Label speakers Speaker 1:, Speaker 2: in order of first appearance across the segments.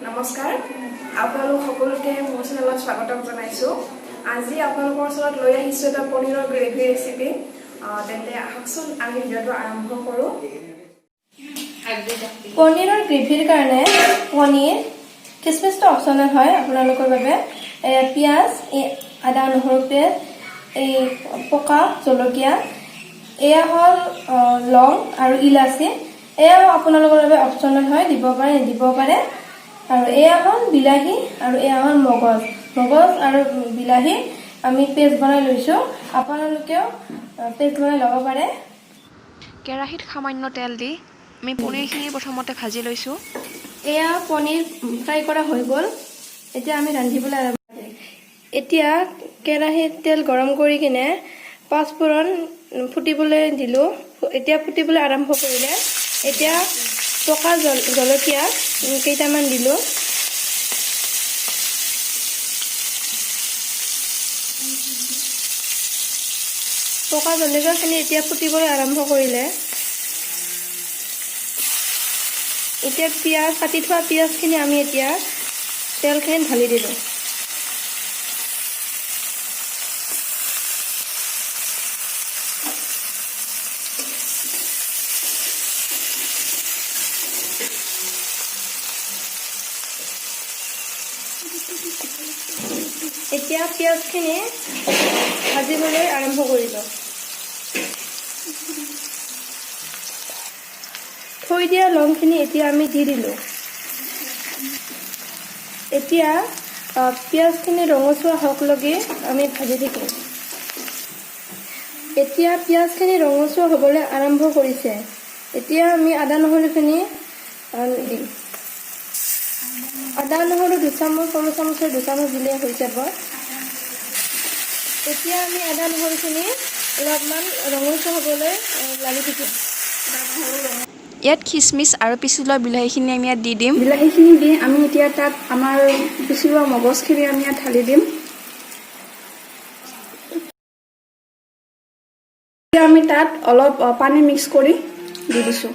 Speaker 1: নমস্কাৰ আপোনালোক সকলোকে মোৰ চেনেলত স্বাগতম জনাইছো আজি আপোনালোকৰ ওচৰত লৈ আহিছো এটা পনীৰৰ গ্ৰেভি ৰেচিপি তেন্তে আহকচোন আমি ভিডিঅ'টো আৰম্ভ কৰো
Speaker 2: পনীৰৰ গ্ৰেভিৰ কাৰণে পনীৰ কিচমিচটো অপচনেল হয় আপোনালোকৰ বাবে পিয়াজ আদা নহৰু পেষ্ট এই পকা জলকীয়া এয়া হল লং আৰু ইলাচি এয়া আপোনালোকৰ বাবে অপচনেল হয় দিব পাৰে নিদিব পাৰে আৰু এয়া হল বিলাহী আৰু এয়া হল মগজ আৰু বিলাহী আমি পেষ্ট বনাই লৈছো আপোনালোকেও পেষ্ট বনাই ল'ব পাৰে
Speaker 3: কেৰাহীত সামান্য তেল দি আমি পনীৰখিনি প্ৰথমতে ভাজি লৈছো
Speaker 2: এয়া পনীৰ ফ্ৰাই কৰা হৈ গ'ল এতিয়া আমি ৰান্ধিবলৈ আৰম্ভ কৰিম এতিয়া কেৰাহীত তেল গৰম কৰি কিনে পাঁচফোৰণ ফুটিবলৈ দিলো এতিয়া ফুটিবলৈ আৰম্ভ কৰিলে এতিয়া পকা জলকীয়া কেইটামান দিলো পকা জলকীয়াখিনি এতিয়া ফুটিবলৈ আৰম্ভ কৰিলে এতিয়া পিয়াজ কাটি থোৱা পিয়াজখিনি আমি এতিয়া তেলখিনি ঢালি দিলো এতিয়া পিয়াজখিনি ভাজিবলৈ আৰম্ভ কৰিলো থৈ দিয়া লংখিনি এতিয়া আমি দি দিলো এতিয়া পিয়াজখিনি ৰঙচুৱা হকলৈকে আমি ভাজি থাকিম এতিয়া পিয়াজখিনি ৰঙচুৱা হ'বলৈ আৰম্ভ কৰিছে এতিয়া আমি আদা নহৰুখিনি দিম আদা নহৰু 2 চামুচ সৰু চামুচৰ 2 চামুচ দিলে হৈ যাব এতিয়া আমি আদা নহৰুখিনি অলপমান ৰঙচুৱা হ'বলৈ লাগি থাকিম
Speaker 3: ইয়াত খিচমিচ আৰু পিছি লোৱা বিলাহীখিনি আমি ইয়াত দি দিম
Speaker 1: বিলাহীখিনি দি আমি এতিয়া তাত আমাৰ পিছি লোৱা মগজখিনি আমি ইয়াত ঢালি দিম এতিয়া আমি তাত অলপ পানী মিক্স কৰি দি দিছো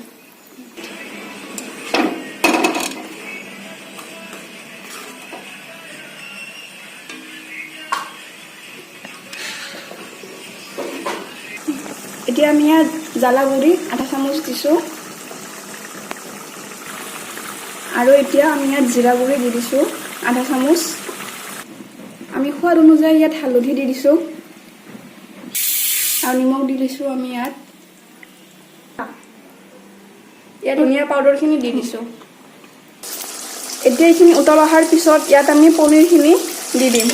Speaker 1: এতিয়া আমি ইয়াত জ্বালা গুড়ি আধা চামুচ দিছো আৰু এতিয়া আমি ইয়াত জিৰা গুড়ি দি দিছো আধা চামুচ আমি সোৱাদ অনুযায়ী ইয়াত হালধি দি দিছো আৰু নিমখ দি দিছো আমি ইয়াত ধনিয়া পাউডাৰখিনি দি দিছো এতিয়া এইখিনি উতল অহাৰ পিছত ইয়াত আমি পনীৰখিনি দি দিম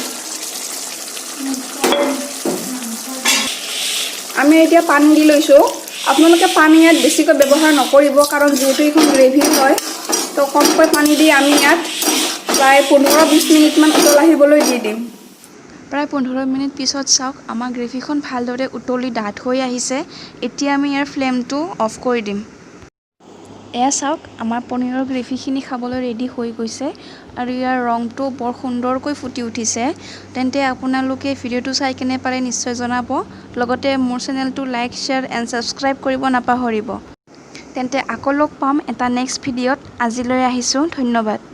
Speaker 1: আমি এতিয়া পানী দি লৈছো আপোনালোকে পানী ইয়াত বেছিকৈ ব্যৱহাৰ নকৰিব কাৰণ যেহেতু এইখন গ্ৰেভি হয় তো কমকৈ পানী দি আমি ইয়াত প্ৰায় 15-20 মিনিটমান উতল আহিবলৈ দি দিম
Speaker 3: প্ৰায় 15 মিনিট পিছত চাওক আমাৰ গ্ৰেভিখন ভালদৰে উতলি ডাঠ হৈ আহিছে এতিয়া আমি ইয়াৰ ফ্লেমটো অফ কৰি দিম এয়া চাওক আমাৰ পনীৰৰ গ্ৰেভিখিনি খাবলৈ ৰেডি হৈ গৈছে আৰু ইয়াৰ ৰংটো বৰ সুন্দৰকৈ ফুটি উঠিছে তেন্তে আপোনালোকে ভিডিঅ'টো চাই কেনে পাৰে নিশ্চয় জনাব লগতে মোৰ চেনেলটো লাইক শ্বেয়াৰ এণ্ড ছাবস্ক্ৰাইব কৰিব নাপাহৰিব তেন্তে আকৌ লগ পাম এটা নেক্সট ভিডিঅ'ত আজিলৈ আহিছোঁ ধন্যবাদ